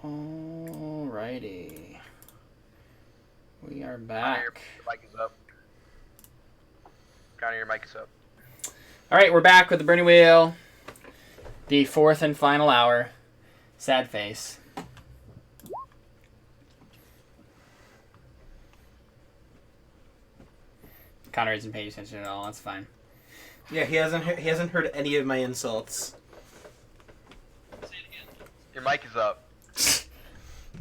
Alrighty. We are back. Connor, your mic is up. Connor, your mic is up. Alright, we're back with the Burning Wheel. The fourth and final hour. Sad face. Connor isn't paying attention at all. That's fine. Yeah, he hasn't heard any of my insults. Say it again. Your mic is up.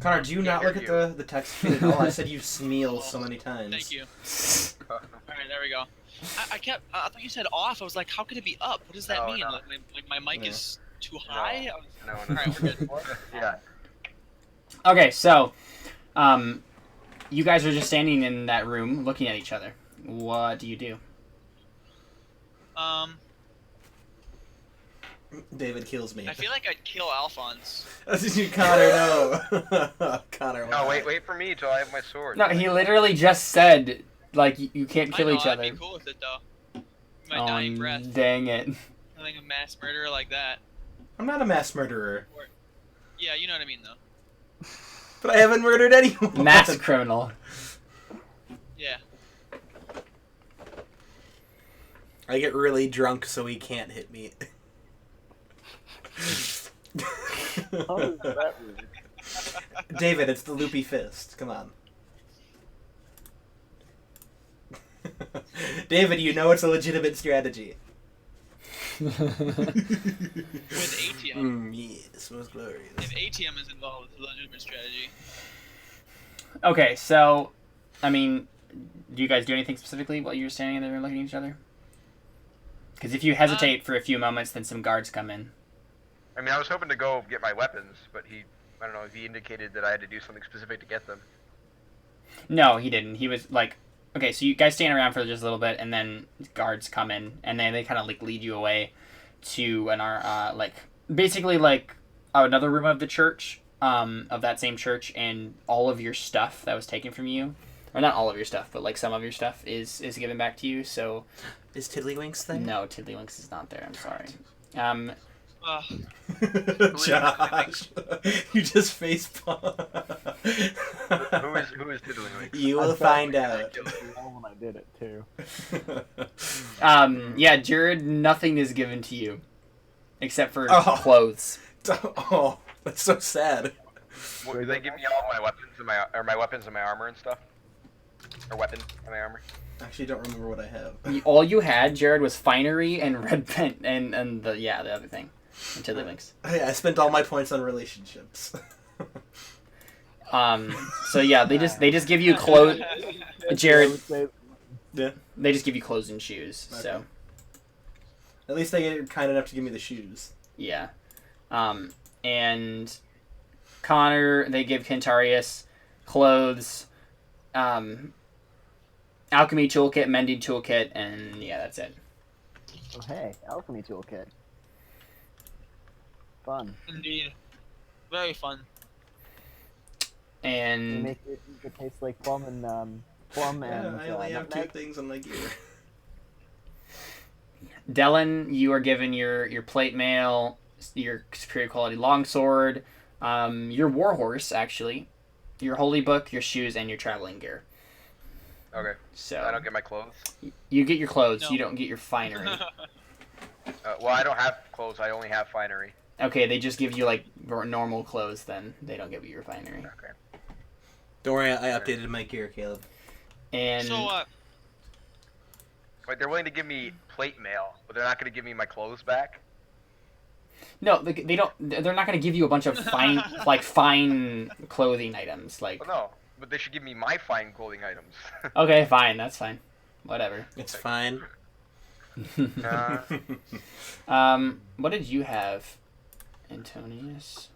Connor, do you not look at the text feed at all? I said you smeal so many times. Thank you. Alright, there we go. I thought you said off. I was like, how could it be up? What does that mean? No. Like my mic is too high? No. Alright, we're good. Yeah. Okay, so, you guys are just standing in that room looking at each other. What do you do? David kills me. I feel like I'd kill Alphonse. Connor, no. Connor, No, wait for me till I have my sword. No, he literally just said, like, you can't kill each other. I'd be cool with it, though. My dying breath. Dang it. I think a mass murderer like that. I'm not a mass murderer. Yeah, you know what I mean, though. But I haven't murdered anyone. Mass criminal. Yeah. I get really drunk so he can't hit me. How does that work? David, it's the loopy fist. Come on. David, you know it's a legitimate strategy. With ATM. Yes, most glorious. If ATM is involved, it's a legitimate strategy. Okay, so, I mean, do you guys do anything specifically while you're standing there and looking at each other? Because if you hesitate for a few moments, then some guards come in. I mean, I was hoping to go get my weapons, but I don't know, he indicated that I had to do something specific to get them. No, he didn't. He was like, okay, so you guys stand around for just a little bit, and then guards come in, and then they kind of like lead you away to basically another room of the church, of that same church, and all of your stuff that was taken from you, or not all of your stuff, but like some of your stuff is given back to you. So, is Tiddlywinks there? No, Tiddlywinks is not there. I'm sorry. Josh, you just face palm. Who is Tiddlywinks? You will find out. When I did it too. Yeah, Jared, nothing is given to you except for clothes. Oh, that's so sad. Well, do they give me all my weapons and my weapons and my armor and stuff? Or weapons and my armor? I actually don't remember what I have. All you had, Jared, was finery and red pen and the other thing. And Tiddlywinks. Yeah, I spent all my points on relationships. So yeah, they just give you clothes. Jared, yeah, they just give you clothes and shoes. Okay. So at least they get kind enough to give me the shoes. Yeah, and Connor, they give Kentarius clothes, alchemy toolkit, mending toolkit, and yeah, that's it. Oh hey, alchemy toolkit. Fun. Indeed. Very fun. And you make it taste like plum and I only have two things on my gear. Dellen, you are given your plate mail, your superior quality longsword, your warhorse, actually, your holy book, your shoes, and your traveling gear. Okay. So I don't get my clothes? You get your clothes, No. You don't get your finery. Well, I don't have clothes, I only have finery. Okay, they just give you, like, normal clothes, then. They don't give you your finery. Okay. Don't worry, I updated my gear, Caleb. And... So, Wait, they're willing to give me plate mail, but they're not going to give me my clothes back? No, they don't... They're not going to give you a bunch of fine, fine clothing items, like... Well, no, but they should give me my fine clothing items. Okay, fine, that's fine. Whatever. It's fine. What did you have, Antonius?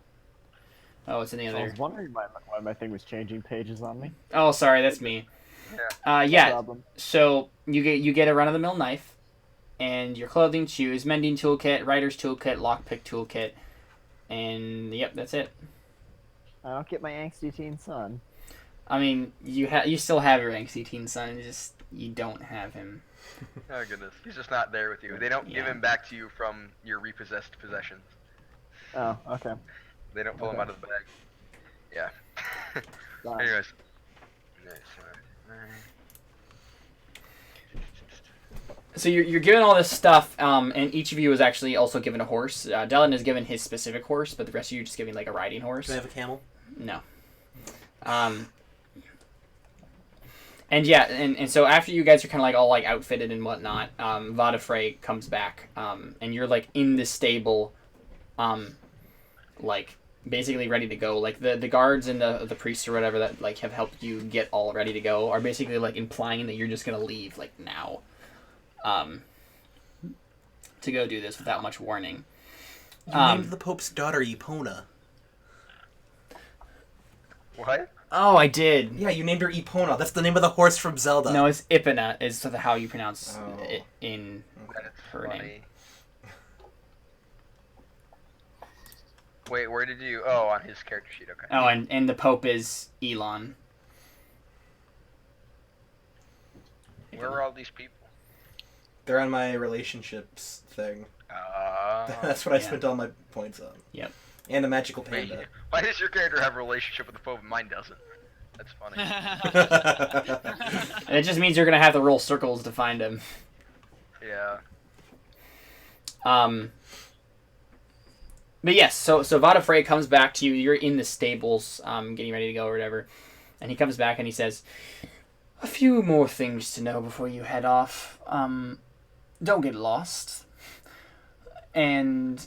Oh, it's in the So other... I was wondering why my thing was changing pages on me. Oh, sorry, that's me. Yeah. Yeah. No problem. So you get a run-of-the-mill knife, and your clothing, shoes, mending toolkit, writer's toolkit, lockpick toolkit, and yep, that's it. I don't get my angsty teen son. I mean, you still have your angsty teen son, just you don't have him. Oh goodness, he's just not there with you. They don't give him back to you from your repossessed possessions. Oh, okay. They don't pull him out of the bag. Yeah. Done. Anyways. So you're given all this stuff, and each of you is actually also given a horse. Dylan is given his specific horse, but the rest of you are just giving like a riding horse. Can I have a camel? No. And yeah, and so after you guys are kind of like all like outfitted and whatnot, Vadafrey comes back, and you're like in the stable, like basically ready to go. Like the guards and the priests or whatever that like have helped you get all ready to go are basically like implying that you're just gonna leave like now, to go do this without much warning. You named the Pope's daughter Epona. What? Oh, I did. Yeah, you named her Epona. That's the name of the horse from Zelda. No, it's Ipana is how you pronounce it in That's her funny. name. Wait, where did you... Oh, on his character sheet, okay. Oh, and the Pope is Elon. Where are all these people? They're on my relationships thing. That's what I spent all my points on. Yep. And a magical Wait, panda. why does your character have a relationship with the Pope and mine doesn't? That's funny. And it just means you're gonna have to roll circles to find him. Yeah. But yes, so Vadafrey comes back to you. You're in the stables, getting ready to go or whatever, and he comes back and he says, "A few more things to know before you head off. Don't get lost. And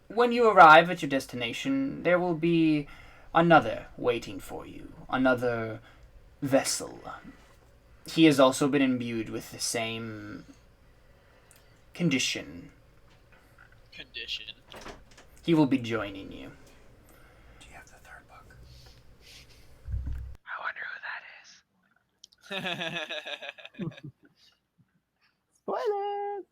when you arrive at your destination, there will be another waiting for you, another vessel. He has also been imbued with the same condition. He will be joining you." Do you have the third book? I wonder who that is. Spoilers!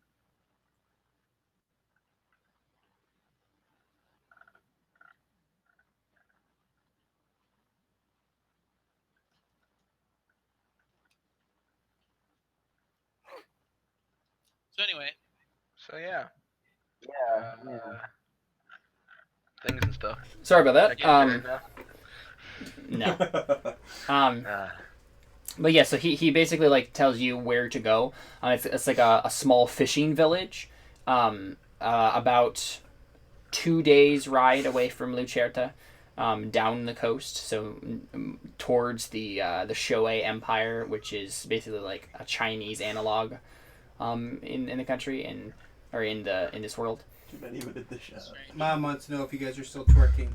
So anyway, So, yeah. Yeah. Things and stuff. Sorry about that. Now? No. But yeah, so he basically like tells you where to go. It's like a small fishing village, about 2 days ride away from Lucerta, down the coast, so towards the Shoei Empire, which is basically like a Chinese analog, in the country or in this world. Too many who did the show. Mom wants to know if you guys are still twerking.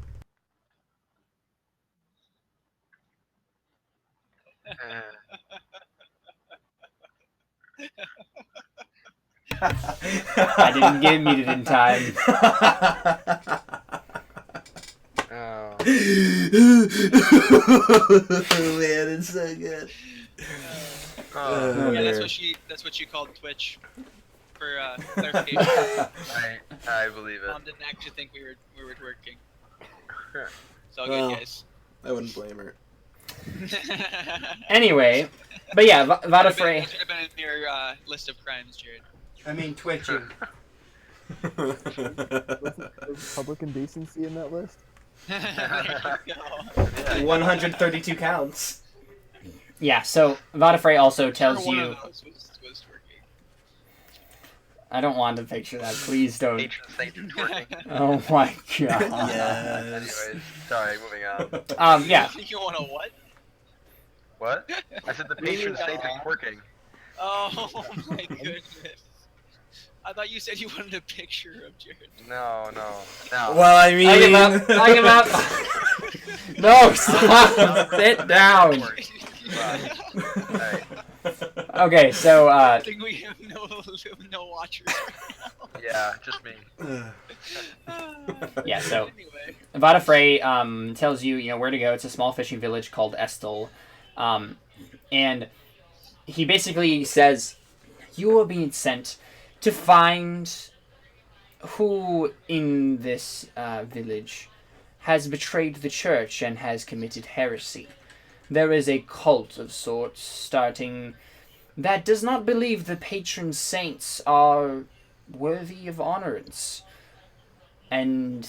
I didn't get muted in time. Oh. Man, it's so good. Oh. yeah, that's what she called Twitch. For clarification, I believe it. Mom didn't actually think we were twerking. It's all Well. good, guys. I wouldn't blame her. Anyway, but yeah, Vadafrey. It should have been in your list of crimes, Jared. I mean, twitching. There's public indecency in that list? There you go. 132 counts. Yeah, so Vadafrey also tells One you. of those was twerking. I don't want to picture that. Please don't. Patron saint of twerking. Oh my god. Yes. Anyways, sorry, moving on. Yeah. You want a what? What? I said the patron saint of twerking. Oh my goodness. I thought you said you wanted a picture of Jared. No. Well, I mean... I give up. No, stop. Sit down. Alright. Okay, so I think we have no watchers. Yeah, just me. yeah, so Anyway. Vadafrey tells you where to go. It's a small fishing village called Estel, and he basically says you are being sent to find who in this village has betrayed the church and has committed heresy. There is a cult of sorts starting that does not believe the patron saints are worthy of honorance. And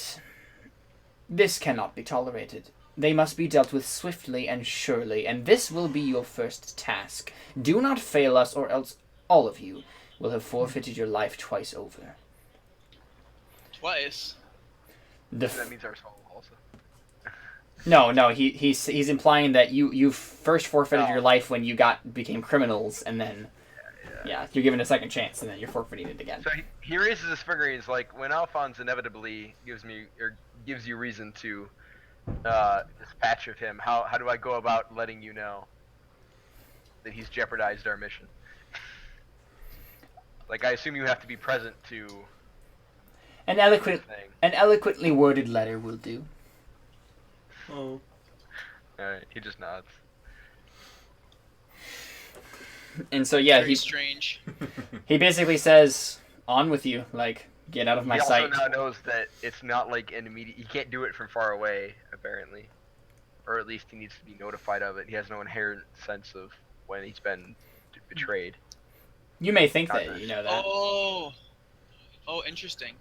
this cannot be tolerated. They must be dealt with swiftly and surely, and this will be your first task. Do not fail us, or else all of you will have forfeited your life twice over. Twice. That means our soul also. No, he's implying that you first forfeited your life when you became criminals, and then you're given a second chance, and then you're forfeiting it again. So he raises his finger. He's like, when Alphonse inevitably gives you reason to dispatch of him, how do I go about letting you know that he's jeopardized our mission? Like, I assume you have to be present to. An eloquently worded letter will do. Oh. Alright, he just nods. And so yeah, Very strange. he basically says, "On with you, like get out of my sight." He also now knows that it's not like an immediate. He can't do it from far away, apparently, or at least he needs to be notified of it. He has no inherent sense of when he's been betrayed. You may think that you know that. Oh, interesting.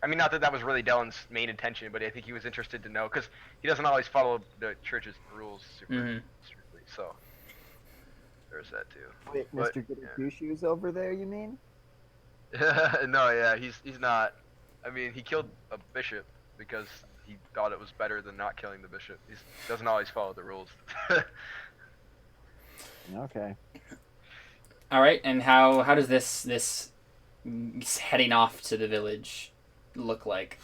I mean, not that that was really Dylan's main intention, but I think he was interested to know, because he doesn't always follow the church's rules super strictly, so there's that too. Wait, But, Mr. Goody Two Shoes over there, you mean? No, yeah, he's not. I mean, he killed a bishop because he thought it was better than not killing the bishop. He doesn't always follow the rules. Okay. All right, and how does this heading off to the village look like?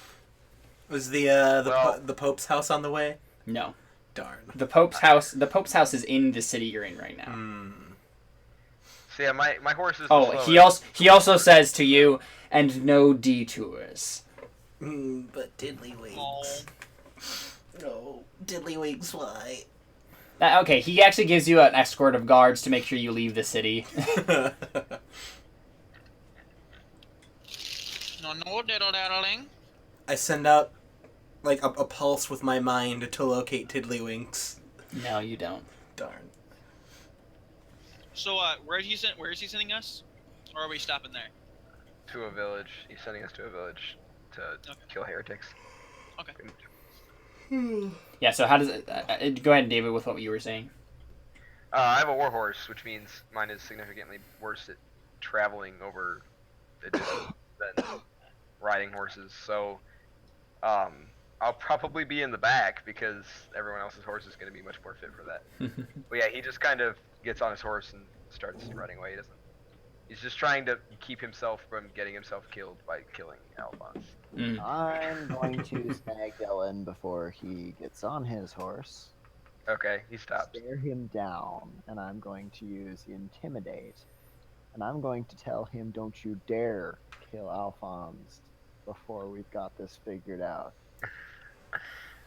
Was the Pope's house on the way? No. Darn. The Pope's house is in the city you're in right now. So yeah, my horse is. Oh, he also says to you, and no detours. But Diddlywinks. No, Diddlywinks, why? Okay, he actually gives you an escort of guards to make sure you leave the city. No diddle-daddling. I send out like a pulse with my mind to locate Tiddlywinks. No, you don't. Darn. So, where is he sending us? Or are we stopping there? To a village. He's sending us to a village to kill heretics. Okay. Yeah, so how does it... go ahead, David, with what you were saying. I have a war horse, which means mine is significantly worse at traveling over the distance than riding horses. So, I'll probably be in the back because everyone else's horse is going to be much more fit for that. But yeah, he just kind of gets on his horse and starts riding away. He's just trying to keep himself from getting himself killed by killing Alphonse. I'm going to snag Dylan before he gets on his horse. Okay, he stops. Stare him down, and I'm going to use Intimidate. And I'm going to tell him, don't you dare kill Alphonse before we've got this figured out.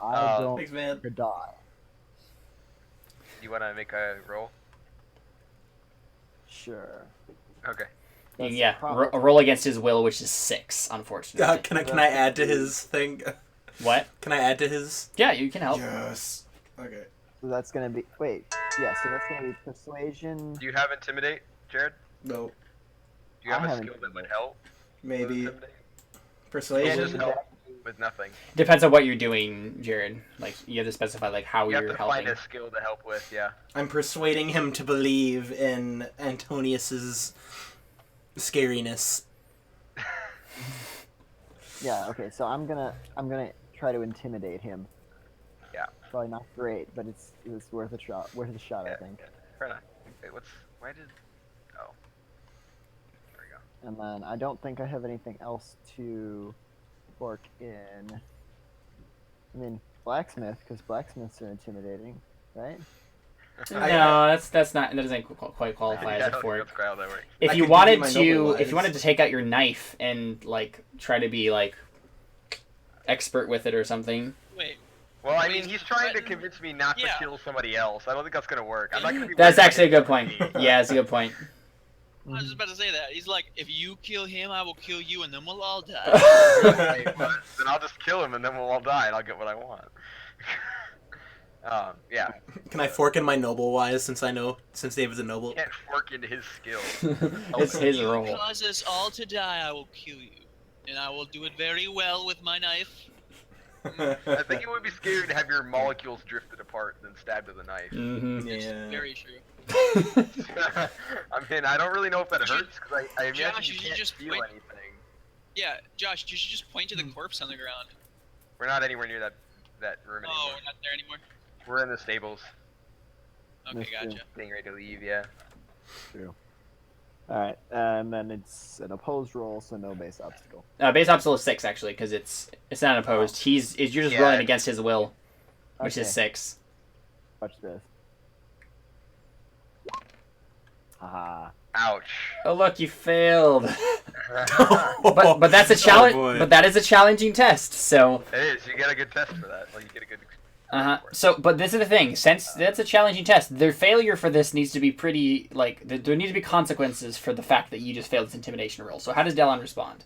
I don't Thanks, man. die. You want to make a roll? Sure. Okay. That's Yeah, probably- a roll against his will, which is 6, unfortunately. Can I add to his thing? What? Can I add to his? Yeah, you can help. Yes. Okay. So that's gonna be so that's gonna be persuasion. Do you have Intimidate, Jared? No. Do you have I a haven't skill that would help? with Maybe Intimidate? Yeah, persuasion. just help with nothing. Depends on what you're doing, Jared. Like, you have to specify, like, how You have you're to helping. find a skill to help with, yeah. I'm persuading him to believe in Antonius's scariness. Yeah. Okay. So I'm gonna try to intimidate him. Yeah. Probably not great, but it's worth a shot. Worth a shot, I Yeah. think. Fair enough. Wait, why did... Oh. There we go. And then I don't think I have anything else to work in. I mean, blacksmith, because blacksmiths are intimidating, right? No, that's not. That doesn't quite qualify Yeah, as a fork. that's quite how that works. If I you could wanted give you my to, noble if you wise. wanted to take out your knife and like try to be like expert with it or something. Wait. Well, I Wait, mean, he's trying to threaten- convince me not to Yeah. kill somebody else. I don't think that's gonna work. I'm not gonna be. That's worried actually a good about point. him. Yeah, it's a good point. I was just about to say that. He's like, if you kill him, I will kill you, and then we'll all die. Okay, well, then I'll just kill him, and then we'll all die, and I'll get what I want. Yeah. Can I fork in my noble wise since David's a noble? Can't fork into his skill. It's his If you role. cause us all to die, I will kill you, and I will do it very well with my knife. I think it would be scary to have your molecules drifted apart and then stabbed with a knife. Mm-hmm. It's Yeah. very true. I mean, I don't really know if that hurts because I imagine Josh, you you can't just feel wait. anything. Yeah, Josh, you should just point to the corpse on the ground. We're not anywhere near that room anymore. Oh, we're not there anymore? We're in the stables, Okay, That's gotcha. true. getting ready to leave. Yeah. True. All right, and then it's an opposed roll, so no base obstacle. Base obstacle is 6 actually, because it's not opposed. You're just Yeah. rolling against his will, which Okay. is 6. Watch this. Haha. Ouch. Oh look, you failed. But that's a challenge. boy. But that is a challenging test. So It is. You get a good test for that. Like you get a good. for it. So but this is the thing. Since that's a challenging test, their failure for this needs to be pretty like there need to be consequences for the fact that you just failed this intimidation roll. So how does Delon respond?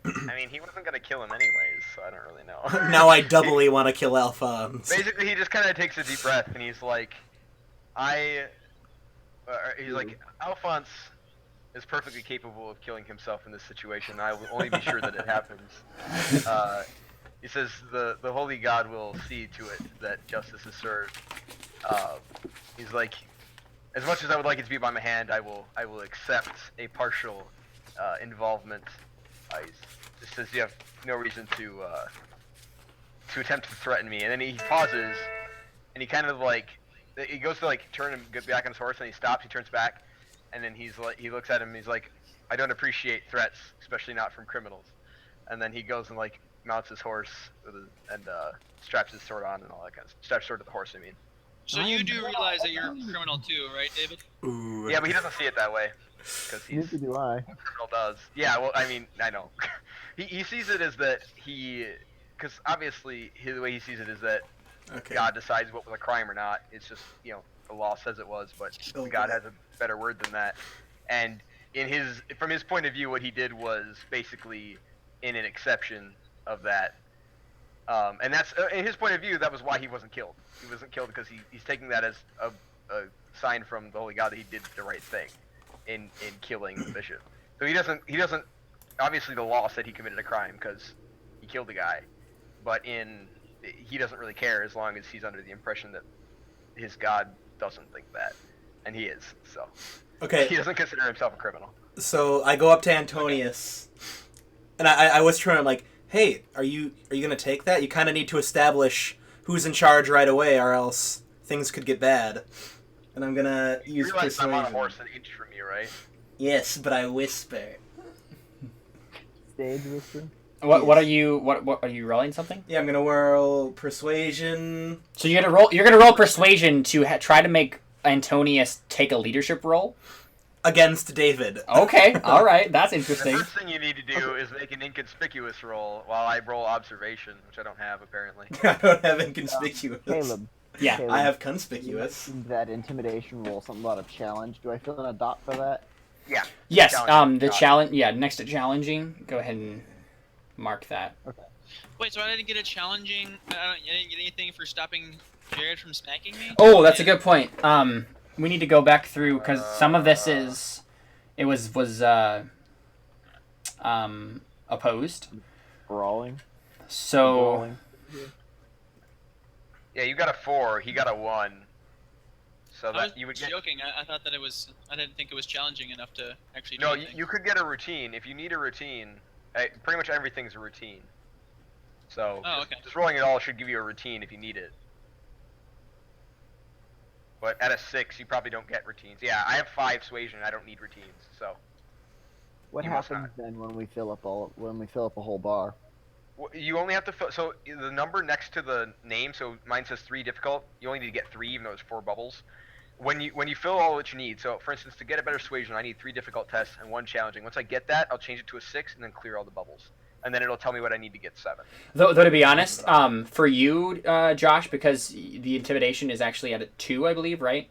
I mean, he wasn't gonna kill him anyways, so I don't really know. Now I doubly want to kill Alphonse. Basically, he just kind of takes a deep breath and he's like, he's like, Alphonse is perfectly capable of killing himself in this situation. I will only be sure that it happens. He says the holy God will see to it that justice is served. He's like, as much as I would like it to be by my hand, I will accept a partial involvement. He says you have no reason to attempt to threaten me. And then he pauses, and he kind of like, he goes to like turn and get back on his horse, and he stops. He turns back, and then he looks at him. And he's like, I don't appreciate threats, especially not from criminals. And then he goes and like mounts his horse and straps his sword on and all that kind of stuff. Straps sword to the horse, I mean. So you do realize that you're a criminal too, right, David? Ooh. Yeah, but he doesn't see it that way. Because he's Neither do I. a criminal does. Yeah, well, I mean, I know. he sees it as that because obviously the way he sees it is that Okay. God decides what was a crime or not. It's just, the law says it was, but God has a better word than that. And from his point of view, what he did was basically in an exception of that. And that's, in his point of view, that was why he wasn't killed. He wasn't killed because he's taking that as a sign from the holy God that he did the right thing in killing the bishop. So he doesn't, obviously the law said he committed a crime because he killed the guy, but he doesn't really care as long as he's under the impression that his God doesn't think that, and he is. So he Okay. doesn't consider himself a criminal. So I go up to Antonius, and I was trying. I'm like, hey, are you gonna take that? You kind of need to establish who's in charge right away, or else things could get bad. And I'm gonna use You realize I'm on a persuasion. horse an inch from you, right? Yes, but I whisper. Stage whisper. What are you rolling something? Yeah, I'm gonna roll persuasion. So you're gonna roll persuasion to try to make Antonius take a leadership role. Against David. Okay, all right, that's The interesting. first thing you need to do is make an inconspicuous roll while I roll observation, which I don't have apparently. I don't have inconspicuous. Caleb. Yeah. Caleb, I have you conspicuous. mentioned that intimidation roll, something about a challenge. Do I fill in a dot for that? Yeah. Yes. Challenging. The Got it. challenge. Yeah. Next to challenging, go ahead and mark that. Wait, so I didn't get a challenging. I didn't get anything for stopping Jared from smacking me. Oh, that's a good point. We need to go back through because some of this was opposed. Brawling. So Brawling. Yeah, you got a 4. He got a 1. So I was that you would get. joking. I thought that it was. I didn't think it was challenging enough to actually do No, anything. you could get a routine if you need a routine. Pretty much everything's a routine. So Oh, okay. just rolling it all should give you a routine if you need it. But at a 6, you probably don't get routines. Yeah, I have 5 suasion. I don't need routines. So What You must happens then when we fill up a whole bar? you only have to fill. So the number next to the name. So mine says 3 difficult. You only need to get 3, even though it's 4 bubbles. When you fill all that you need. So for instance, to get a better suasion, I need 3 difficult tests and 1 challenging. Once I get that, I'll change it to a 6 and then clear all the bubbles. And then it'll tell me what I need to get 7. though to be honest, for you, Josh, because the intimidation is actually at a 2, I believe, right?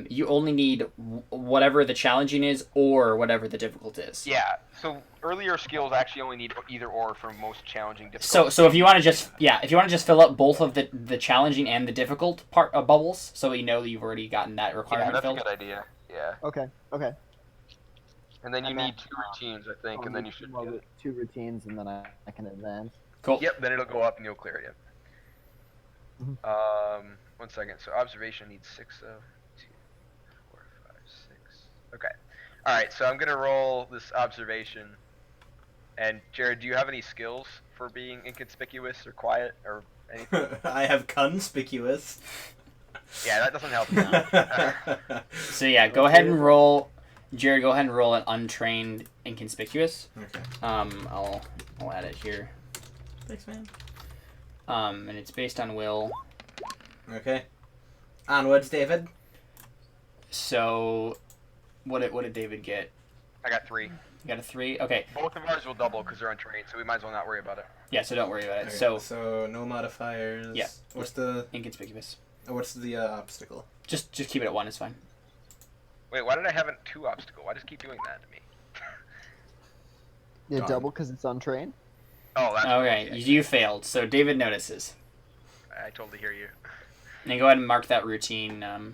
You only need whatever the challenging is or whatever the difficult is. Yeah. So earlier skills actually only need either or for most challenging difficult. So if you want to just fill up both of the challenging and the difficult part of bubbles, so you know that you've already gotten that yeah, requirement that's a filled. good idea. Yeah. Okay. And then you And need that- 2 routines, I think, and then you should. Two routines, and then I can advance. Cool. Yep. Then it'll go up and you'll clear it. Yep. Mhm. 1 second. So observation needs 6 of 2, 4, 5, 6. Okay. All right. So I'm gonna roll this observation. And Jared, do you have any skills for being inconspicuous or quiet or anything? I have conspicuous. Yeah, that doesn't help. So yeah, go ahead and roll, Jared. Go ahead and roll an untrained inconspicuous. Okay. I'll add it here. Thanks, man. And it's based on will. Okay. Onwards, David. So, what did David get? I got 3. You got a 3. Okay. Both of ours will double because they're untrained, so we might as well not worry about it. Yeah. So don't worry about it. Okay, So no modifiers. Yeah. What's the inconspicuous. obstacle? Just keep it at 1. It's fine. Wait, why did I have a 2 obstacle? Why does it keep doing that to me? Yeah, Darn. double because it's untrained. Oh, that's Okay. okay. You failed. So David notices. I totally hear you. And go ahead and mark that routine Okay.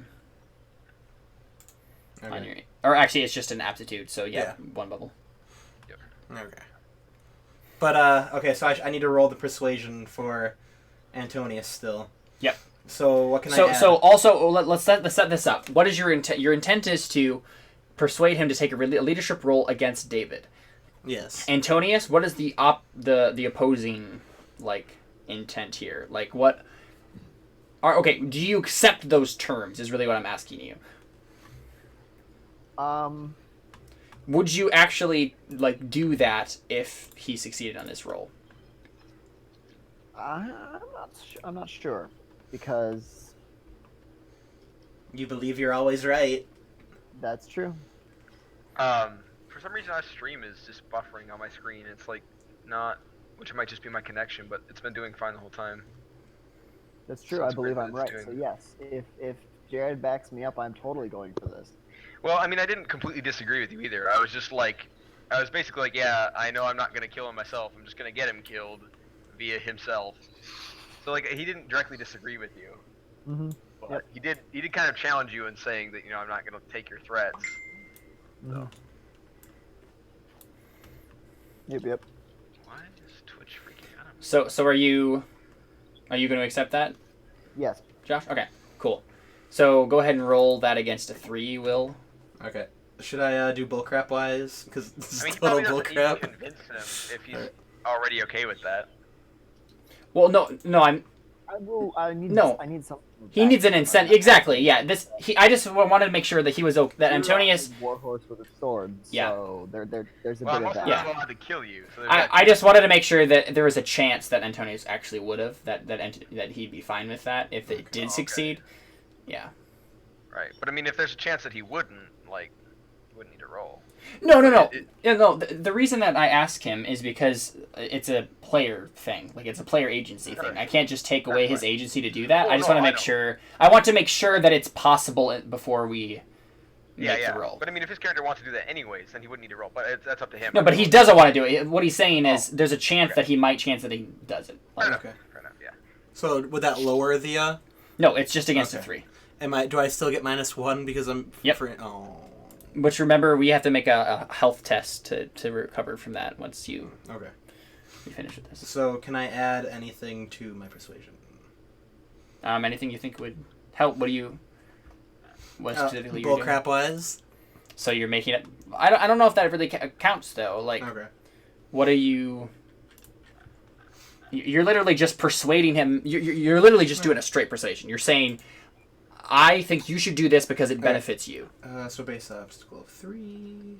on your. Or actually, it's just an aptitude. So yeah. 1 bubble. Okay. But okay, so I need to roll the persuasion for Antonius still. Yep. So what can I add? So also let's set this up. What is your intent? Your intent is to persuade him to take a leadership role against David. Yes. Antonius, what is the opposing intent here? Like what? Okay, do you accept those terms? Is really what I'm asking you. Would you actually do that if he succeeded on this role? I'm not sure because You believe you're always right. that's true. For some reason, our stream is just buffering on my screen. It's not, which might just be my connection, but it's been doing fine the whole time. That's true. So I it's weird believe that I'm it's right. So doing- yes, if Jared backs me up, I'm totally going for this. Well, I mean, I didn't completely disagree with you either. I was just I was basically yeah, I know I'm not gonna kill him myself. I'm just gonna get him killed via himself. So he didn't directly disagree with you, Mm-hmm. but he did kind of challenge you in saying that I'm not gonna take your threats. Mm-hmm. Yep. Why is Twitch freaking out? So are you going to accept that, Yes. Josh? Okay, cool. So go ahead and roll that against a 3, Will. Okay. Should I do bullcrap wise? Because this is I mean, he total probably doesn't need to bullcrap. convince him if he's already okay with that. Well, no, I'm. I need. No. I need something. He needs an incentive. Exactly. Yeah. I just wanted to make sure that he was okay. That You're Antonius. a warhorse with a sword. Yeah. So there's a Well, I'm bit of also that. Yeah. not allowed to kill you. So there's I that- just wanted to make sure that there was a chance that Antonius actually would have that he'd be fine with that if it did okay. succeed. Yeah. Right, but I mean, if there's a chance that he wouldn't, you wouldn't need to roll. No. It- Yeah, no. The reason that I ask him is because it's a player thing. It's a player agency thing. I can't just take away his agency to do that. Well, I just no, want to I make know. sure. I want to make sure that it's possible before we make Yeah. the roll. But I mean, if his character wants to do that anyways, then he wouldn't need to roll. But that's up to him. No, but he doesn't want to do it. What he's saying is there's a chance Okay. that he might chance that he doesn't. Fair enough. Okay. Fair enough. Yeah. So would that lower the? No, it's just against a Okay. 3. Do I still get -1 because I'm? Yep. Oh. Which remember we have to make a health test to recover from that once you Okay. finish with this. So can I add anything to my persuasion? Anything you think would help? What specifically you're doing? Bullcrap wise. So you're making it. I don't know if that really counts though. Okay. What are you? You're literally just persuading him. You're literally just doing a straight persuasion. You're saying, I think you should do this because it benefits you. So base obstacle of 3.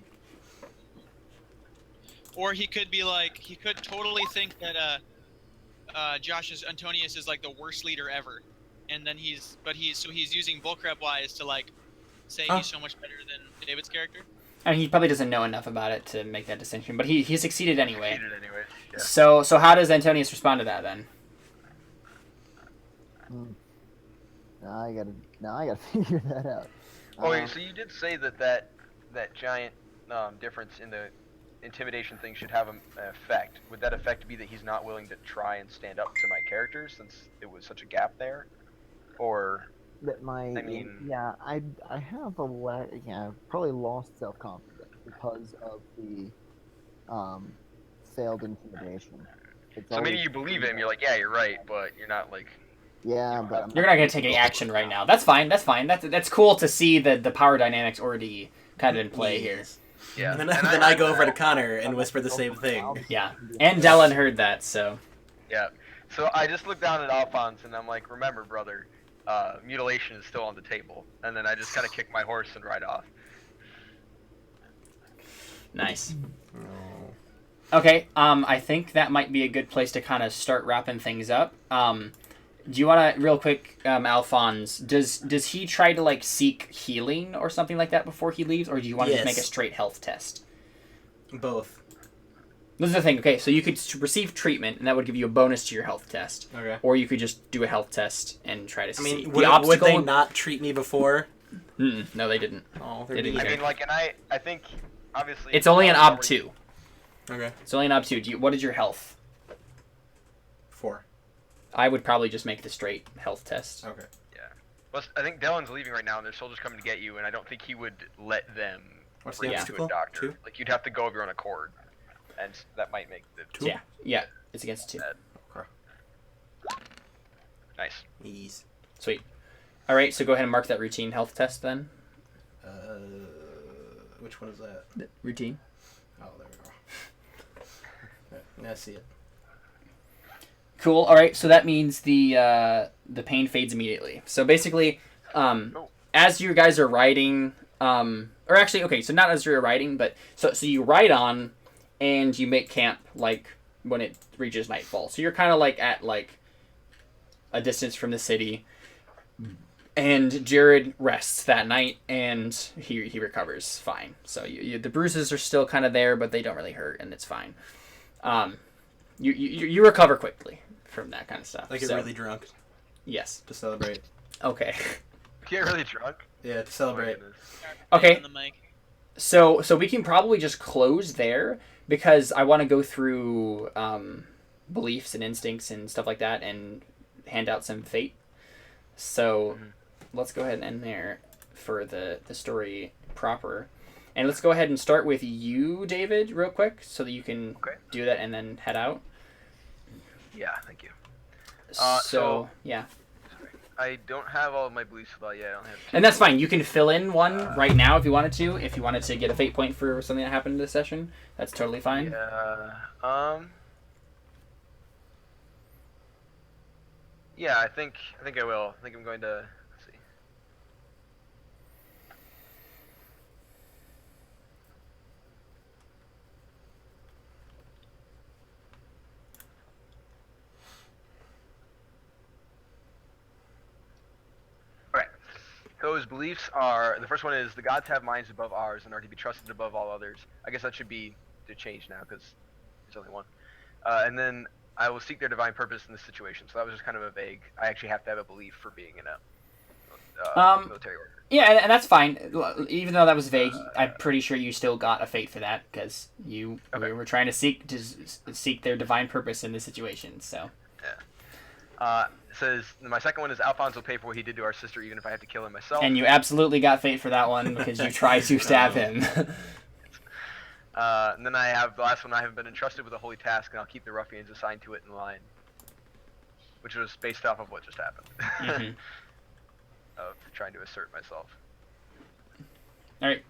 Or he could be he could totally think that Antonius is the worst leader ever, and then he's using bullcrap wise to say he's so much better than David's character. And he probably doesn't know enough about it to make that distinction, but he succeeded anyway. Succeeded anyway. Yeah. So how does Antonius respond to that then? Now I gotta figure that out. Oh, wait, so you did say that giant difference in the intimidation thing should have an effect. Would that effect be that he's not willing to try and stand up to my character since it was such a gap there, or? That I have I've probably lost self-confidence because of the failed intimidation. It's So maybe always you believe true. him. You're like, yeah, you're right, but you're not like. Yeah, but I'm You're not gonna take any action right now. That's fine. That's cool to see the power dynamics already kind of in play here. Yeah. And then I go over to Connor and whisper the same thing. Yeah, and Dellen heard that, so Yeah. So I just look down at Alphonse and I'm like, remember, brother, mutilation is still on the table. And then I just kind of kick my horse and ride off. nice. Okay, I think that might be a good place to kind of start wrapping things up. Do you want to, real quick, Alphonse, does he try to, like, seek healing or something like that before he leaves, or do you want to just Yes. make a straight health test? Both. This is the thing, okay, so you could receive treatment, and that would give you a bonus to your health test. Okay. Or you could just do a health test and try to I see. mean, The would they not treat me before? No, they didn't. Oh, They didn't I either. mean, like, and I think, obviously. It's only an ob 2. Okay. It's only an ob 2. What is your health? 4. I would probably just make the straight health test. Okay. Plus, I think Dellen's leaving right now, and there's soldiers coming to get you, and I don't think he would let them What's the bring you to obstacle? a doctor. 2? Like, you'd have to go of your own accord, and that might make the. 2? Yeah, it's against 2. Okay. Nice. Ease. Sweet. All right, so go ahead and mark that routine health test then. Which one is that? Routine. Oh, there we go. Now I see it. Cool. All right, so that means the pain fades immediately. So basically, as you guys are riding, or actually, okay, so not as you're riding, but so you ride on, and you make camp like when it reaches nightfall. So you're kind of like at like a distance from the city, and Jared rests that night, and he recovers fine. So the bruises are still kind of there, but they don't really hurt, and it's fine. You recover quickly from that kind of stuff. I get so, really drunk yes. to celebrate. Okay. Get really drunk. Yeah, to Oh my celebrate. goodness. Okay. On the mic. So we can probably just close there because I want to go through beliefs and instincts and stuff like that and hand out some fate. So let's go ahead and end there for the story proper. And let's go ahead and start with you, David, real quick, so that you can Okay. do that and then head out. Yeah, thank you. So yeah. I don't have all of my beliefs about yet. I don't have. And that's fine. You can fill in one right now if you wanted to. If you wanted to get a fate point for something that happened in this session, that's totally fine. Yeah. Yeah, I think I will. I think I'm going to. Let's see. Okay. Those beliefs are, the first one is the gods have minds above ours and are to be trusted above all others. I guess that should be to change now because there's only one. And then I will seek their divine purpose in this situation. So that was just kind of a vague. I actually have to have a belief for being in a military order. Yeah, and that's fine. Even though that was vague, I'm pretty sure you still got a fate for that because you were trying to seek their divine purpose in this situation. So. Yeah. It says my second one is Alphonse will pay for what he did to our sister, even if I have to kill him myself. And you absolutely got fate for that one because you tried to stab him. And then I have the last one. I have been entrusted with a holy task, and I'll keep the ruffians assigned to it in line, which was based off of what just happened. Mm-hmm. Of trying to assert myself. All right,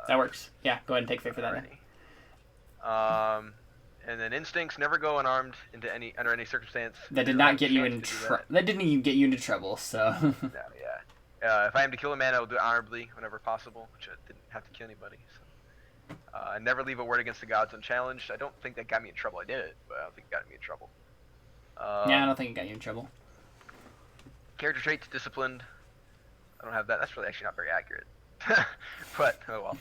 that works. Yeah, go ahead and take fate for that. Then. And then instincts never go unarmed into under any circumstance. That did not get you in that didn't even get you into trouble. So. No, yeah. If I am to kill a man, I will do it honorably whenever possible, which I didn't have to kill anybody. So. I never leave a word against the gods unchallenged. I don't think that got me in trouble. I did it, but I don't think it got me in trouble. Yeah, I don't think it got you in trouble. Character traits, disciplined. I don't have that. That's really actually not very accurate. But oh well.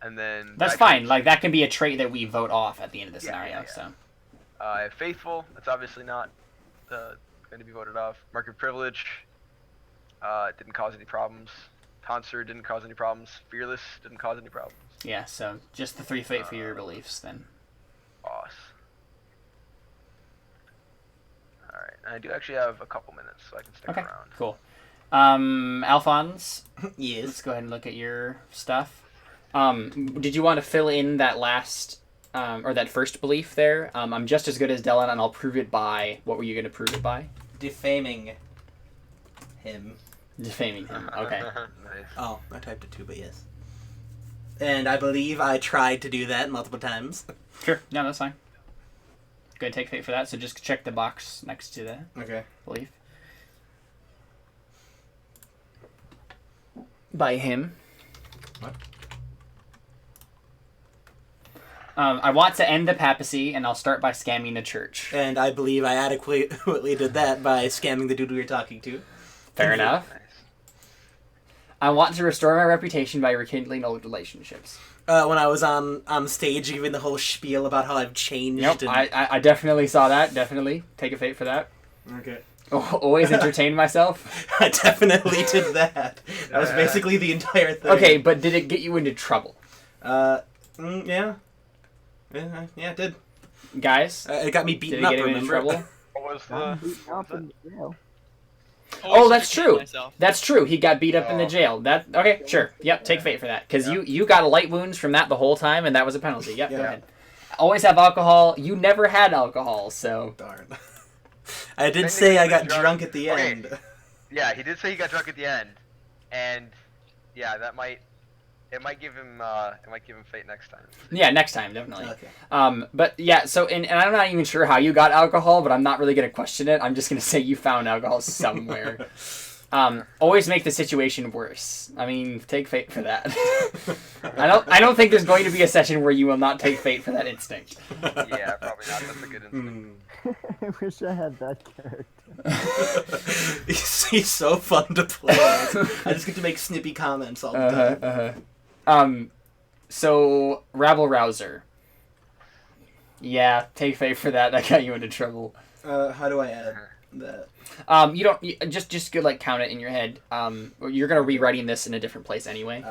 And then that's fine. Like that can be a trait that we vote off at the end of the scenario. Yeah. So. Faithful. That's obviously not going to be voted off. Mark of privilege. Didn't cause any problems. Tonsor didn't cause any problems. Fearless didn't cause any problems. Yeah. So just the 3 fate for your beliefs then. Boss. All right. And I do actually have a couple minutes, so I can stick around. Cool. Alphonse. Yes. Let's go ahead and look at your stuff. Did you want to fill in that last or that first belief there. I'm just as good as Dylan, and I'll prove it by. What were you going to prove it by? Defaming him. Defaming him. Okay. Nice. Oh, I typed it too, but yes. And I believe I tried to do that multiple times. Sure. No, that's fine. Go ahead, take fate for that. So just check the box next to the Okay. belief. By him. What? I want to end the papacy, and I'll start by scamming the church. And I believe I adequately did that by scamming the dude we were talking to. Fair enough. Nice. I want to restore my reputation by rekindling old relationships. When I was on stage giving the whole spiel about how I've changed. Nope, and... I definitely saw that. Definitely. Take a fate for that. Okay. Always entertain myself. I definitely did that. That was basically the entire thing. Okay, but did it get you into trouble? Yeah. Yeah, it did. Guys? It got me Did beaten it up, get him into remember? trouble? What was I'm the? beaten up in the jail. Oh, that's entertain true. myself. That's true. He got beat up in the Oh. jail. That okay? Sure. Yep. Take fate for that because you got a light wounds from that the whole time, and that was a penalty. Yep. Go Yeah. ahead. Always have alcohol. You never had alcohol, so Darn. I did Technically, say I he got was drunk at the Okay. end. Yeah, he did say he got drunk at the end, and yeah, it might give him fate next time. yeah. Next time, definitely. Okay. But yeah. So and I'm not even sure how you got alcohol, but I'm not really gonna question it. I'm just gonna say you found alcohol somewhere. Always make the situation worse. I mean, take fate for that. I don't think there's going to be a session where you will not take fate for that instinct. Yeah, probably not. That's a good instinct. I wish I had that character. He's so fun to play as. I just get to make snippy comments all the time. So rabble rouser. Yeah, take fate for that. That got you into trouble. How do I add that? You don't just go like count it in your head. You're gonna rewriting this in a different place anyway.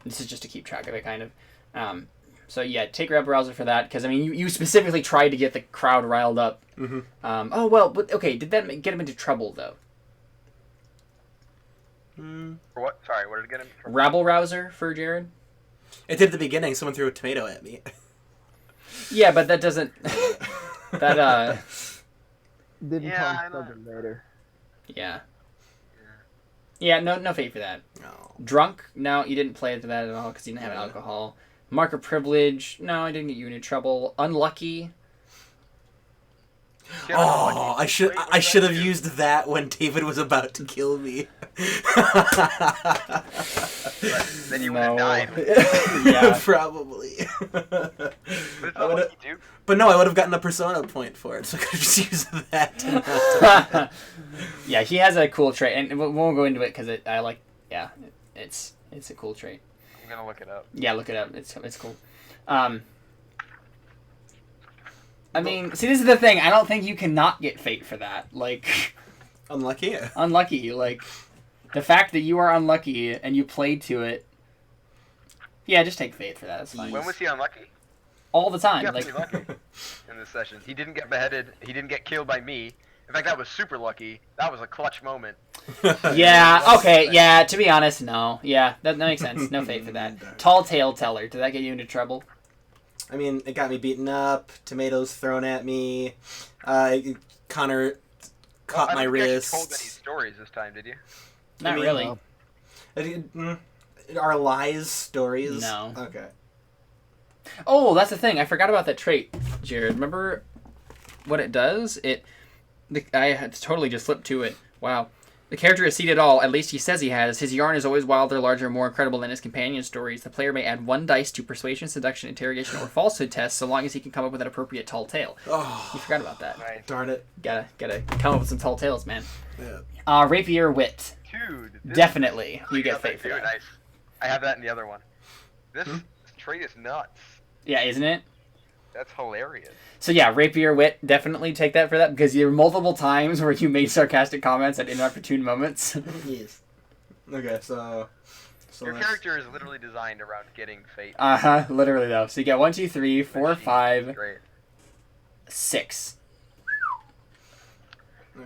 This is just to keep track of it, kind of. So yeah, take rabble rouser for that because I mean you specifically tried to get the crowd riled up. Mm-hmm. Oh well, but okay, did that get him into trouble though? For what? Sorry, what did it get him? Rabble rouser for Jared. It did at the beginning. Someone threw a tomato at me. Yeah, but that doesn't. That Didn't Yeah, I come know. stubborn later. Yeah. Yeah, no fate for that. No. Drunk? No, you didn't play into that at all because you didn't have alcohol. Mark of privilege? No, I didn't get you into trouble. Unlucky? Yeah, Oh, I should Wait, I should have what did used that when David was about to kill me. Then you would No. have died. Yeah. Probably. But it's I not would've- what you do. But no, I would have gotten a persona point for it, so I could have just used that. To not Yeah, he has a cool trait, and we won't go into it because it's a cool trait. I'm gonna look it up. Yeah, look it up. It's cool. I mean, see, this is the thing. I don't think you cannot get fate for that. Like, Unlucky. unlucky. Like, the fact that you are unlucky and you played to it. Yeah, just take fate for that. It's fine. When was he unlucky? All the time. He got Like, pretty lucky in this session. He didn't get beheaded. He didn't get killed by me. In fact, that was super lucky. That was a clutch moment. yeah. Okay. Yeah. To be honest, no. Yeah, that makes sense. No fate for that. Tall tale teller. Did that get you into trouble? I mean, it got me beaten up, tomatoes thrown at me, Connor caught I my don't think you actually wrist. told any stories this time, did you? Not mean, really. Are lies stories? No. Okay. Oh, that's the thing. I forgot about that trait, Jared. Remember what it does? I had totally just flipped to it. Wow. The character has seen it all, at least he says he has. His yarn is always wilder, larger, more incredible than his companion stories. The player may add 1 dice to persuasion, seduction, interrogation, or falsehood tests, so long as he can come up with an appropriate tall tale. Oh, You forgot about that. Nice. darn it. Gotta come up with some tall tales, man. Yeah. Rapier wit. Dude. this Definitely. is- You I get got fate for too. that. Nice. I have that in the other one. This trait is nuts. Yeah, isn't it? That's hilarious. So yeah, rapier wit, definitely take that for that, because there were multiple times where you made sarcastic comments at inopportune moments. Yes. Okay, so Your that's- character is literally designed around getting fate. Uh-huh, literally though. So you get 1, 2, 3, 4, 5, Great. 6.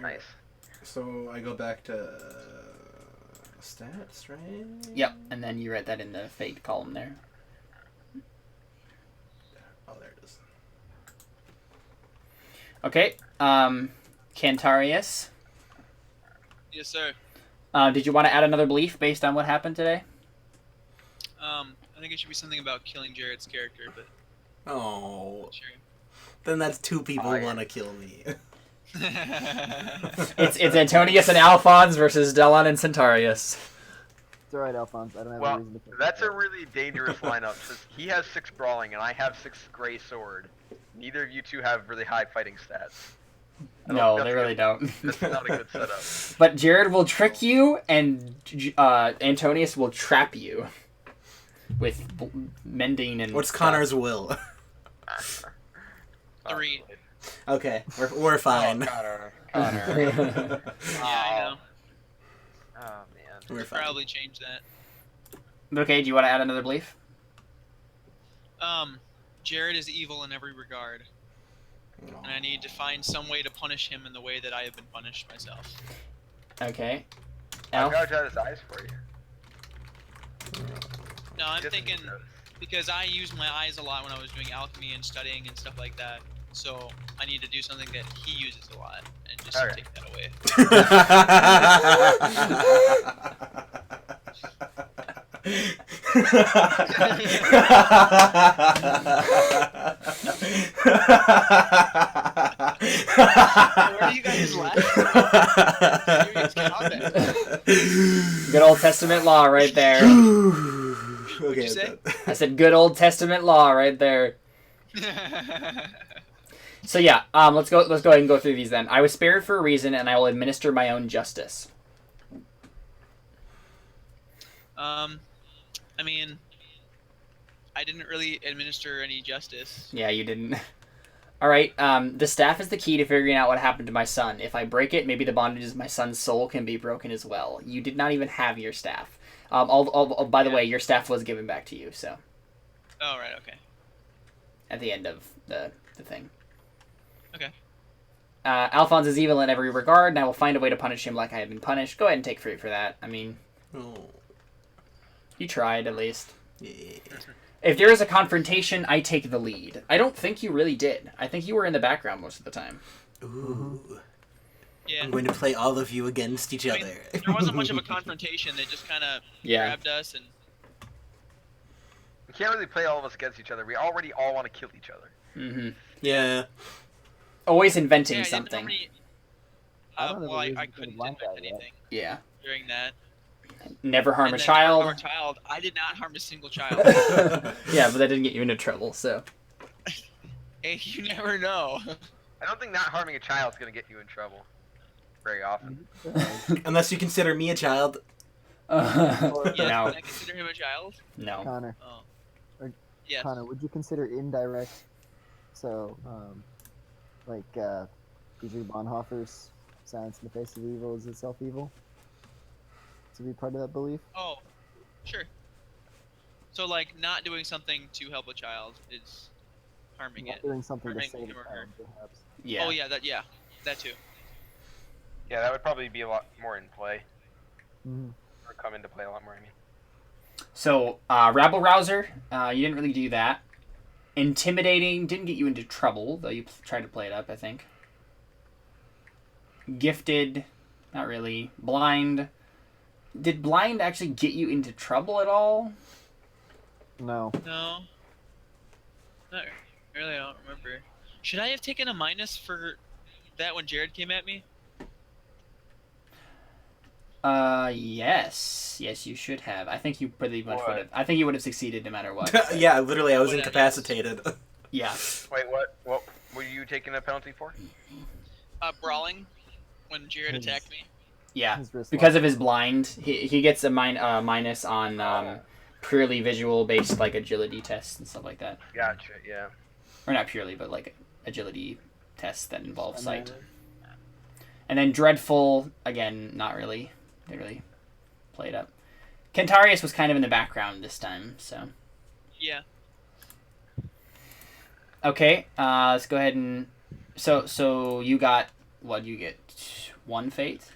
Nice. So I go back to stats, right? Yep, and then you write that in the fate column there. Oh, there Okay. Cantarius. Yes, sir. Did you want to add another belief based on what happened today? I think it should be something about killing Jared's character, but Oh, sure. then that's two people Fire. want to kill me. It's Antonius and Alphonse versus Delon and Centaurius. It's alright, Alphonse. I don't have a Well, reason to kill that's a you. really dangerous lineup. Since he has 6 brawling and I have 6 gray sword. Neither of you two have really high fighting stats. No, that's they a really good- don't. That's not a good setup. But Jared will trick you, and Antonius will trap you with mending and. What's stuff. Connor's will? 3. Okay, we're fine. Oh, Connor. Yeah, I know. Oh man. We're fine. Probably change that. Okay, do you want to add another belief? Jared is evil in every regard, and I need to find some way to punish him in the way that I have been punished myself. Okay. I'll Alf? gouge out his eyes for you. No, I'm Just thinking because. because I used my eyes a lot when I was doing alchemy and studying and stuff like that. So I need to do something that he uses a lot and just Okay. take that away. Where are you guys laughing? Serious comment. Good Old Testament law right there. Okay, you say? I said good Old Testament law right there. So yeah, let's go ahead and go through these then. I was spared for a reason, and I will administer my own justice. I mean, I didn't really administer any justice. Yeah, you didn't. All right. The staff is the key to figuring out what happened to my son. If I break it, maybe the bondages of my son's soul can be broken as well. You did not even have your staff. By the way, your staff was given back to you. So Oh, right, okay. at the end of the thing. Okay. Alphonse is evil in every regard, and I will find a way to punish him like I have been punished. Go ahead and take fruit for that. I mean, Oh, you tried at least. yeah. If there is a confrontation, I take the lead. I don't think you really did. I think you were in the background most of the time. Ooh. Yeah. I'm going to play all of you against each I mean, other. there wasn't much of a confrontation. They just kind of Yeah. grabbed us and... We can't really play all of us against each other. We already all want to kill each other. Mm-hmm. Yeah. Always inventing Yeah, I didn't something. know many... I don't have a well, I reason to couldn't blind invent that yet. anything Yeah. during that. Never harm And a then child. Harm a child. I did not harm a single child. Yeah, but that didn't get you into trouble, so. Hey, you never know. I don't think not harming a child is going to get you in trouble very often. Unless you consider me a child. Yeah, No. Can I consider him a child? No. Connor, Oh. Yes. Connor, would you consider indirect? So, Dietrich Bonhoeffer's "Silence in the Face of Evil is itself evil." To be part of that belief. Oh, sure. So, like, not doing something to help a child is harming Not it. doing something to Harming save him or the her. child, perhaps. Yeah. Oh, yeah, that too. Yeah, that would probably be a lot more in play. Mhm. Or come into play a lot more, I mean. So, rabble rouser, you didn't really do that. Intimidating didn't get you into trouble, though you tried to play it up, I think. Gifted, not really. Blind. Did blind actually get you into trouble at all? No. No. Not really, I don't remember. Should I have taken a minus for that when Jared came at me? Yes. Yes, you should have. I think you pretty much What? would have. I think you would have succeeded no matter what. Yeah, literally, I was What incapacitated. Yeah. Wait, what? What were you taking a penalty for? Brawling when Jared His- attacked me. Yeah. His wrist Because lock. of his blind, he gets a minus on purely visual based like agility tests and stuff like that. Gotcha, yeah. Or not purely, but like agility tests that involve And sight. then- And then dreadful, again, not really. They really played up. Kentarius was kind of in the background this time, so. Yeah. Okay, let's go ahead and so you got what you get 1 fate.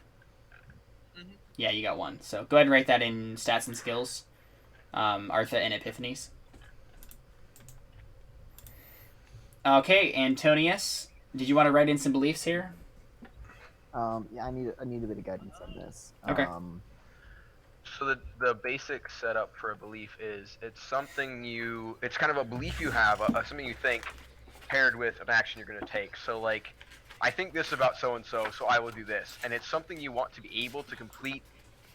Mhm. Yeah, you got 1. So go ahead and write that in stats and skills. Artha and Epiphanies. Okay, Antonius. Did you want to write in some beliefs here? Yeah, I need a bit of guidance on this. Okay. So the basic setup for a belief is it's kind of a belief you have, something you think, paired with an action you're going to take. So like, I think this about so and so, so I will do this, and it's something you want to be able to complete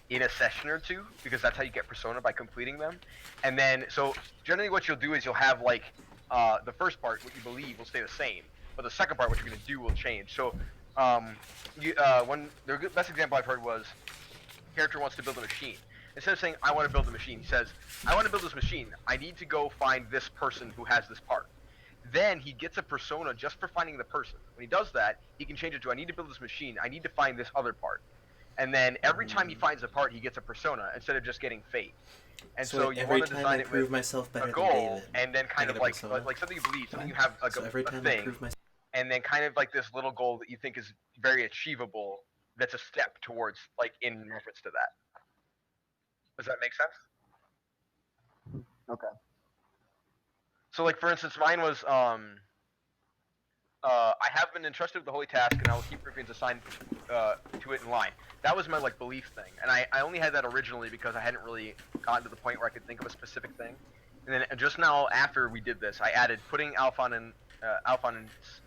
in a session or two, because that's how you get persona, by completing them. And then, so generally what you'll do is you'll have like the first part, what you believe, will stay the same, but the second part, what you're going to do, will change. So the best example I've heard was, character wants to build a machine. Instead of saying, I want to build a machine, he says, I want to build this machine. I need to go find this person who has this part. Then he gets a persona just for finding the person. When he does that, he can change it to, I need to build this machine. I need to find this other part. And then every time he finds a part, he gets a persona instead of just getting fate. And so you every want to time design I it prove with myself better a than goal, David, and then kind I of get a like persona. something you believe, something you have like So every a time I thing, prove myself. and then kind of like this little goal that you think is very achievable, that's a step towards, like, in reference to that. Does that make sense? Okay. So like, for instance, mine was I have been entrusted with the holy task, and I will keep Ruffians assigned to it in line. That was my like belief thing, and I only had that originally because I hadn't really gotten to the point where I could think of a specific thing. And then just now, after we did this, I added putting Alphon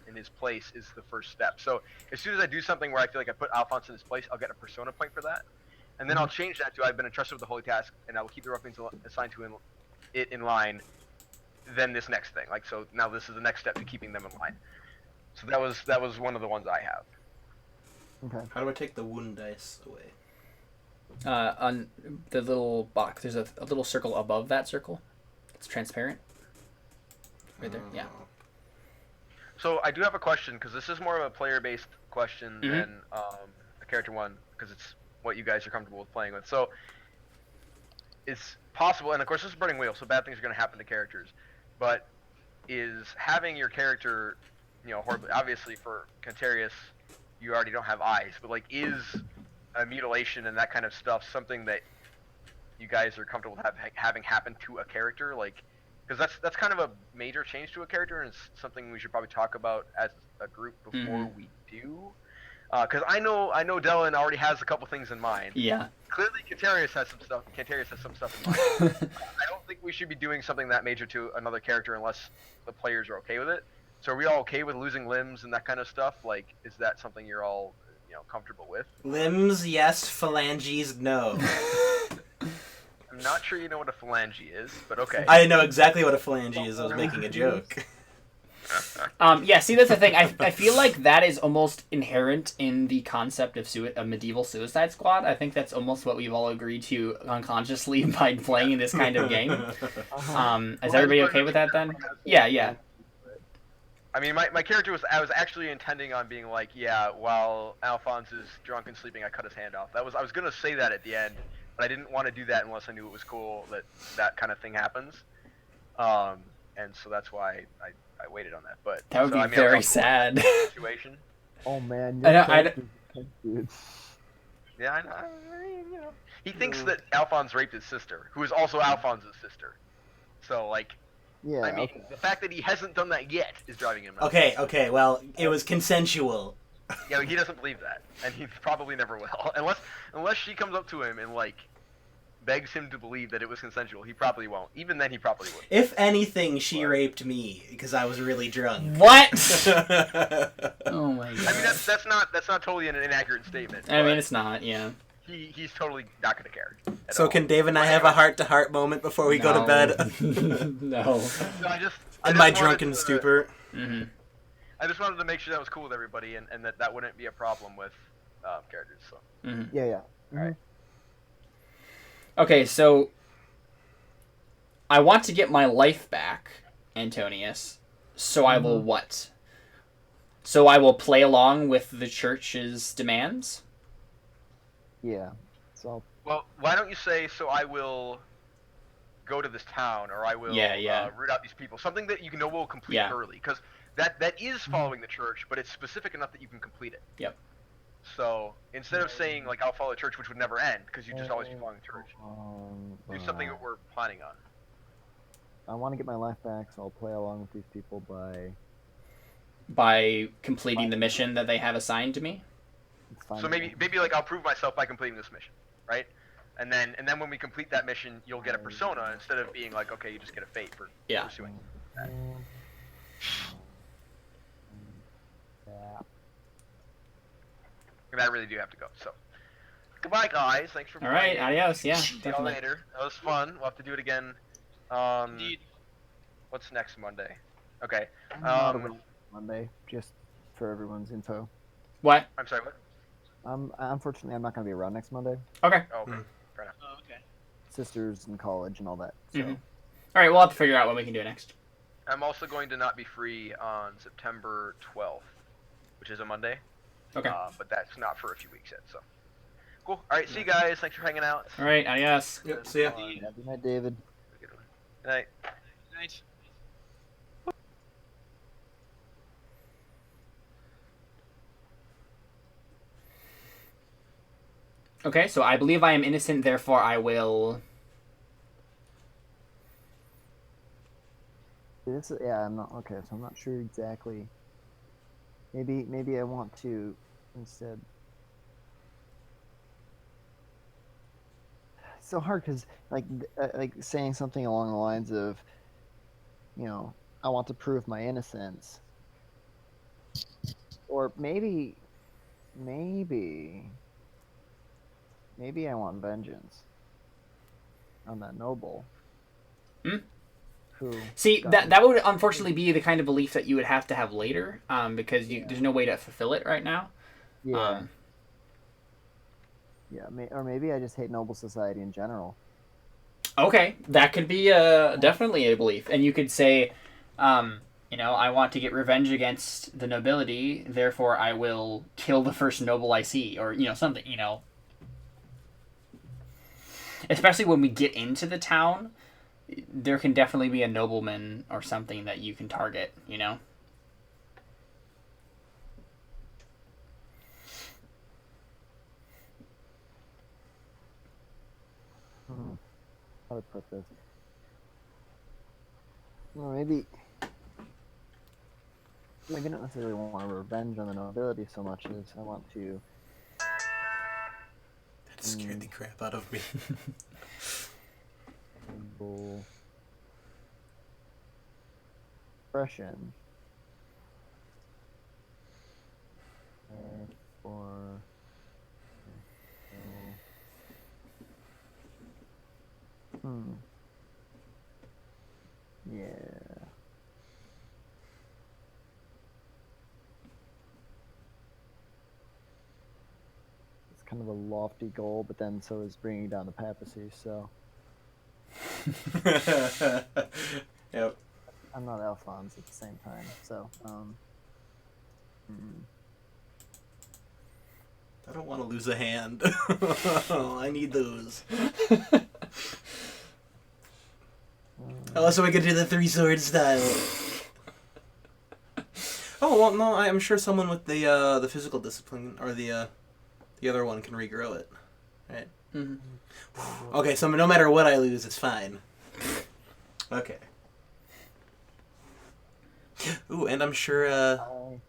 in his place is the first step. So as soon as I do something where I feel like I put Alphonse in his place, I'll get a persona point for that, and then I'll change that to I've been entrusted with the holy task, and I will keep the Ruffians assigned to it in line. Then this next thing, like, so now this is the next step to keeping them in line. So that was one of the ones I have. Okay. How do I take the wound dice away? On the little box, there's a little circle above that circle. It's transparent. Right there. Yeah. So I do have a question, because this is more of a player-based question than a character one, because it's what you guys are comfortable with playing with. So it's possible, and of course this is Burning Wheel, so bad things are going to happen to characters, but is having your character, you know, horribly, obviously for Cantarius, you already don't have eyes, but like, is a mutilation and that kind of stuff something that you guys are comfortable with having happen to a character? Like, because that's kind of a major change to a character, and it's something we should probably talk about as a group before we do. Because I know Dylan already has a couple things in mind. Yeah. Clearly, Cantarius has some stuff in mind. I don't think we should be doing something that major to another character unless the players are okay with it. So are we all okay with losing limbs and that kind of stuff? Like, is that something you're all, you know, comfortable with? Limbs, yes. Phalanges, no. I'm not sure you know what a phalange is, but okay. I know exactly what a phalange is. I was making a joke. Yeah, see, that's the thing. I feel like that is almost inherent in the concept of a medieval Suicide Squad. I think that's almost what we've all agreed to unconsciously by playing this kind of game. Is everybody okay with that then? Yeah. I mean, my character I was actually intending on being like, yeah, while Alphonse is drunk and sleeping, I cut his hand off. I was gonna say that at the end, but I didn't want to do that unless I knew it was cool that kind of thing happens. And so that's why I waited on that. But that would be very sad. Situation. Oh man, Yeah, I know. You know, he thinks that Alphonse raped his sister, who is also Alphonse's sister. So like, yeah. I mean, the fact that he hasn't done that yet is driving him nuts. Okay. Well, it was consensual. Yeah, he doesn't believe that, and he probably never will, unless she comes up to him and like begs him to believe that it was consensual. He probably won't. Even then, he probably would. If anything, she raped me because I was really drunk. What? Oh my god. I mean, that's not totally an inaccurate statement. I mean, it's not. Yeah. He's totally not gonna care. So can Dave and I have a heart-to-heart moment before we go to bed? No. In my drunken stupor. Mm-hmm. I just wanted to make sure that was cool with everybody, and that wouldn't be a problem with characters. So. Mm-hmm. Yeah. All right. Okay, so I want to get my life back, Antonius. So I will what? So I will play along with the church's demands? Yeah. So. Well, why don't you say, so I will go to this town, or I will root out these people. Something that you know will complete early, because that is following the church, but it's specific enough that you can complete it. Yep. So instead of saying like I'll follow the church, which would never end, because you just always be following the church, do something that we're planning on. I want to get my life back, so I'll play along with these people by by completing the mission that they have assigned to me. It's fine. So maybe like I'll prove myself by completing this mission, right? And then when we complete that mission, you'll get a persona instead of being like, okay, you just get a fate for Yeah. pursuing. Yeah. And I really do have to go. So goodbye, guys. Thanks for All right, playing. adios. Yeah, See y'all definitely. later. That was fun. We'll have to do it again. Indeed. What's next Monday? Okay. I'm not around Monday, just for everyone's info. What? I'm sorry. What? Unfortunately, I'm not going to be around next Monday. Okay. Oh, okay. Hmm. Fair enough. Oh, okay. Sisters in college and all that. So. Mhm. All right, we'll have to figure out when we can do it next. I'm also going to not be free on September 12th, which is a Monday. Okay. But that's not for a few weeks yet. So cool. All right. See you guys. Thanks for hanging out. All right, adios. Yep, see ya. Indeed. Good night, David. Good one. Good night. Good night. Okay, so I believe I am innocent, therefore I will. I'm not okay. So I'm not sure exactly. Maybe I want to instead. It's so hard because like saying something along the lines of, I want to prove my innocence, or maybe I want vengeance on that noble. Hmm? Who See, got that would unfortunately be the kind of belief that you would have to have later, because there's no way to fulfill it right now. Yeah. Or maybe I just hate noble society in general. Okay, that could be definitely a belief, and you could say, I want to get revenge against the nobility, therefore I will kill the first noble I see, or something. Especially when we get into the town, there can definitely be a nobleman or something that you can target. How to put this? Well, maybe not necessarily want revenge on the nobility so much as I want to. That scared the crap out of me. Noble expression. For yeah. It's kind of a lofty goal, but then so is bringing down the papacy, so. Yep. I'm not Alphonse at the same time, so. I don't want to lose a hand. I need those. Also, we could do the 3 sword style. Oh well, no. I'm sure someone with the physical discipline or the other one can regrow it, right? Mm-hmm. Okay, so no matter what I lose, it's fine. Okay. Ooh, and I'm sure I'm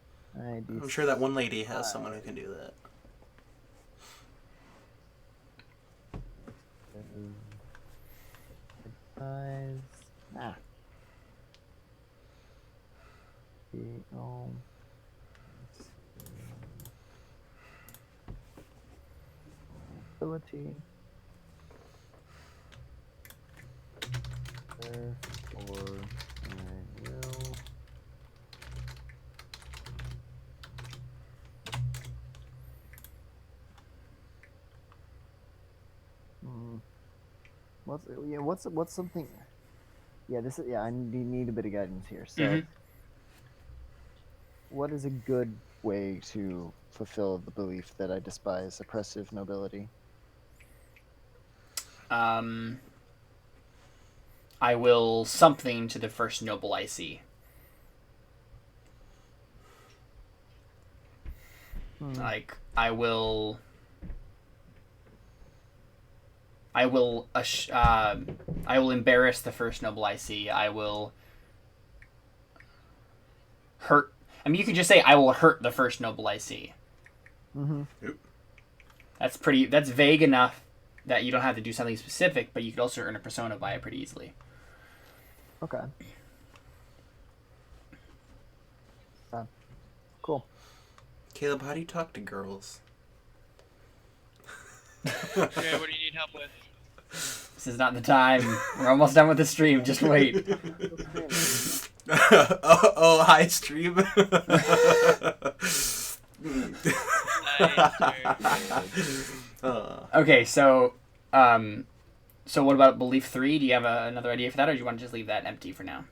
sure that one lady has someone who can do that. Ability. Therefore, I will. What's something? Yeah, this is I need a bit of guidance here. So, what is a good way to fulfill the belief that I despise oppressive nobility? I will something to the first noble I see. Like I will embarrass the first noble I see. I will hurt. I mean, you could just say, I will hurt the first noble I see. Mm-hmm. That's vague enough that you don't have to do something specific, but you could also earn a persona by it pretty easily. Okay. Cool. Caleb, how do you talk to girls? Okay, what do you need help with? This is not the time. We're almost done with the stream. Just wait. Oh, hi, stream. Okay, so what about belief 3? Do you have another idea for that, or do you want to just leave that empty for now?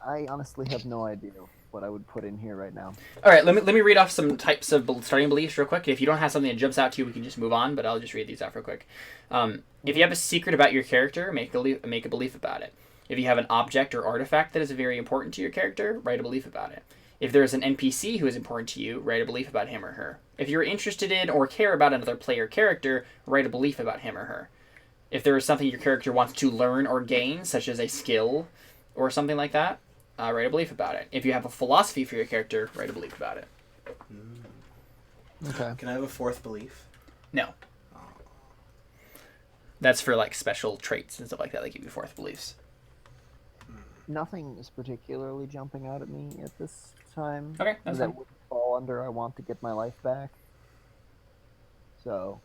I honestly have no idea what I would put in here right now. All right, let me read off some types of starting beliefs real quick. If you don't have something that jumps out to you, we can just move on, but I'll just read these off real quick. If you have a secret about your character, make a belief about it. If you have an object or artifact that is very important to your character, write a belief about it. If there is an NPC who is important to you, write a belief about him or her. If you're interested in or care about another player character, write a belief about him or her. If there is something your character wants to learn or gain, such as a skill or something like that, write a belief about it. If you have a philosophy for your character, write a belief about it. Okay. Can I have a fourth belief? No. That's for like special traits and stuff like that. They give you fourth beliefs. Nothing is particularly jumping out at me at this time. Okay, that's that fine. would fall under I want to get my life back. So.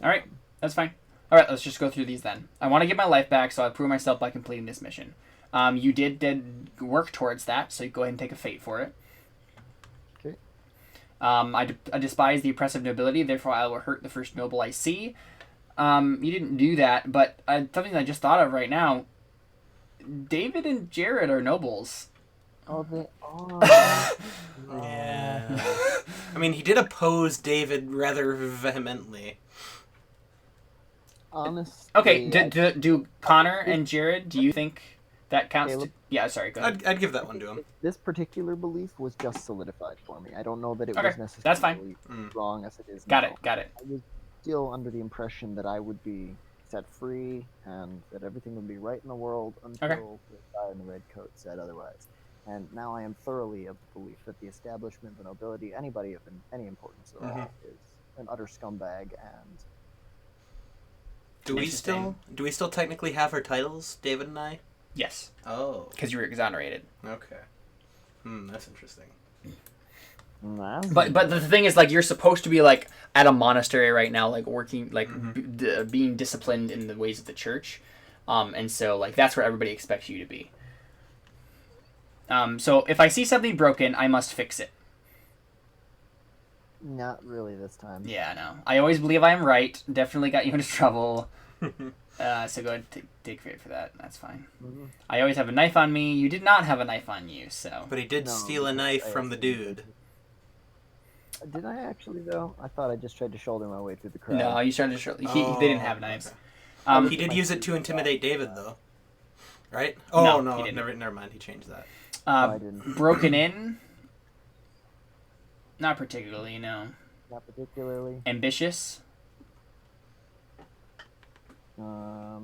All right, that's fine. All right, let's just go through these then. I want to get my life back, so I prove myself by completing this mission. You did work towards that, so you go ahead and take a fate for it. Okay. I despise the oppressive nobility, therefore I will hurt the first noble I see. You didn't do that, but something I just thought of right now. David and Jared are nobles. Oh, they are. Yeah. I mean, he did oppose David rather vehemently. Honestly. Okay, do Connor and Jared, do you think that counts? Yeah, sorry, go ahead. I'd give that one to him. This particular belief was just solidified for me. I don't know that it Okay, was necessarily that's fine. wrong as it is Got now. it. I was still under the impression that I would be set free and that everything would be right in the world until the guy in the red coat said otherwise. And now I am thoroughly of the belief that the establishment, the nobility, anybody of any importance at all is an utter scumbag. And do we still technically have our titles, David and I? Yes. Oh. Because you were exonerated. Okay. That's interesting. But the thing is, like, you're supposed to be like at a monastery right now, like working, like being disciplined in the ways of the church, and so like that's where everybody expects you to be. So if I see something broken, I must fix it. Not really this time. Yeah, no. I always believe I am right. Definitely got you into trouble. So go ahead and take credit for that. That's fine. I always have a knife on me. You did not have a knife on you, so. But he did steal a knife from the dude. Did I actually, though? I thought I just tried to shoulder my way through the crowd. No, you tried to. They didn't have knives. Okay. He did use it to intimidate David, though. Right? No, Oh, no. he didn't. Never mind. He changed that. I didn't. Broken in? Not particularly, no. Not particularly. Ambitious? No,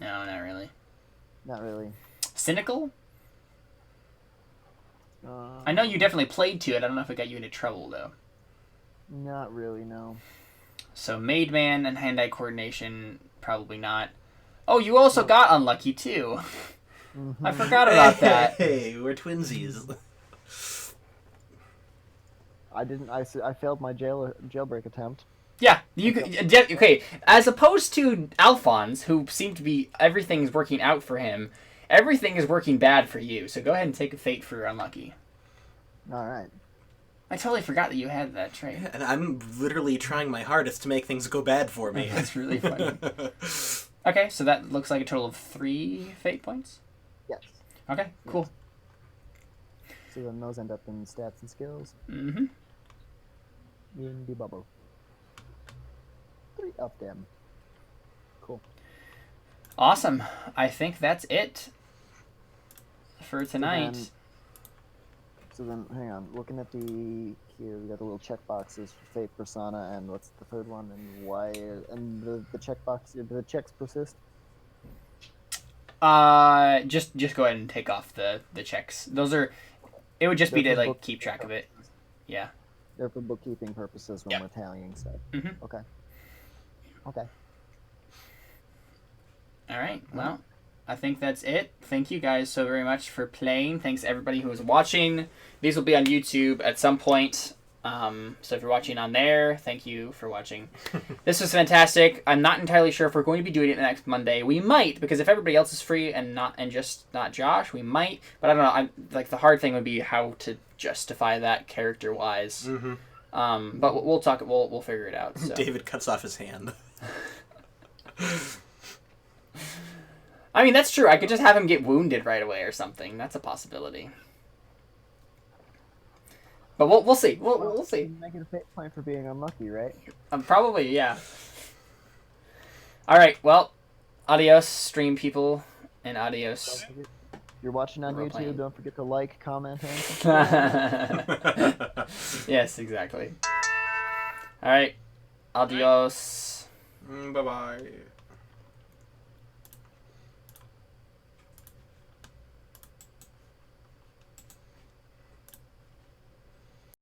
not really. Not really. Cynical? I know you definitely played to it. I don't know if it got you into trouble, though. Not really, no. So, Maid Man and hand-eye coordination, probably not. Oh, you also got unlucky, too. I forgot about that. Hey, we're twinsies. I didn't. I failed my jailbreak attempt. Yeah, you could. Okay, as opposed to Alphonse, who seemed to be everything's working out for him, everything is working bad for you. So go ahead and take a fate for unlucky. All right. I totally forgot that you had that trait. Yeah, and I'm literally trying my hardest to make things go bad for me. That's really funny. Okay, so that looks like a total of 3 fate points. Yes. Okay, cool. So then those end up in stats and skills. Mm-hmm. In the bubble. 3 of them. Cool. Awesome. I think that's it for tonight. So then, hang on. Looking at here, we got the little check boxes for fate, persona, and what's the third one? And why? And the check box, the checks persist. Just go ahead and take off the checks. Those are. It would just be They're to for like keep track of it. Yeah. They're for bookkeeping purposes when Yep. we're tallying stuff. Mhm. Okay. Okay. All right. Well, I think that's it. Thank you guys so very much for playing. Thanks everybody who was watching. These will be on YouTube at some point. So if you're watching on there, thank you for watching. This was fantastic. I'm not entirely sure if we're going to be doing it next Monday. We might, because if everybody else is free and just not Josh, we might. But I don't know. I'm like the hard thing would be how to justify that character wise. Mm-hmm. But we'll talk. We'll figure it out. So. David cuts off his hand. I mean, that's true. I could just have him get wounded right away or something. That's a possibility. But we'll see. We'll see. Make it a point for being unlucky, right? Probably, yeah. All right. Well, adios, stream people, and adios. If you're watching on Role YouTube, playing. don't forget to like, comment, and subscribe. Yes, exactly. All right. Adios. Bye-bye.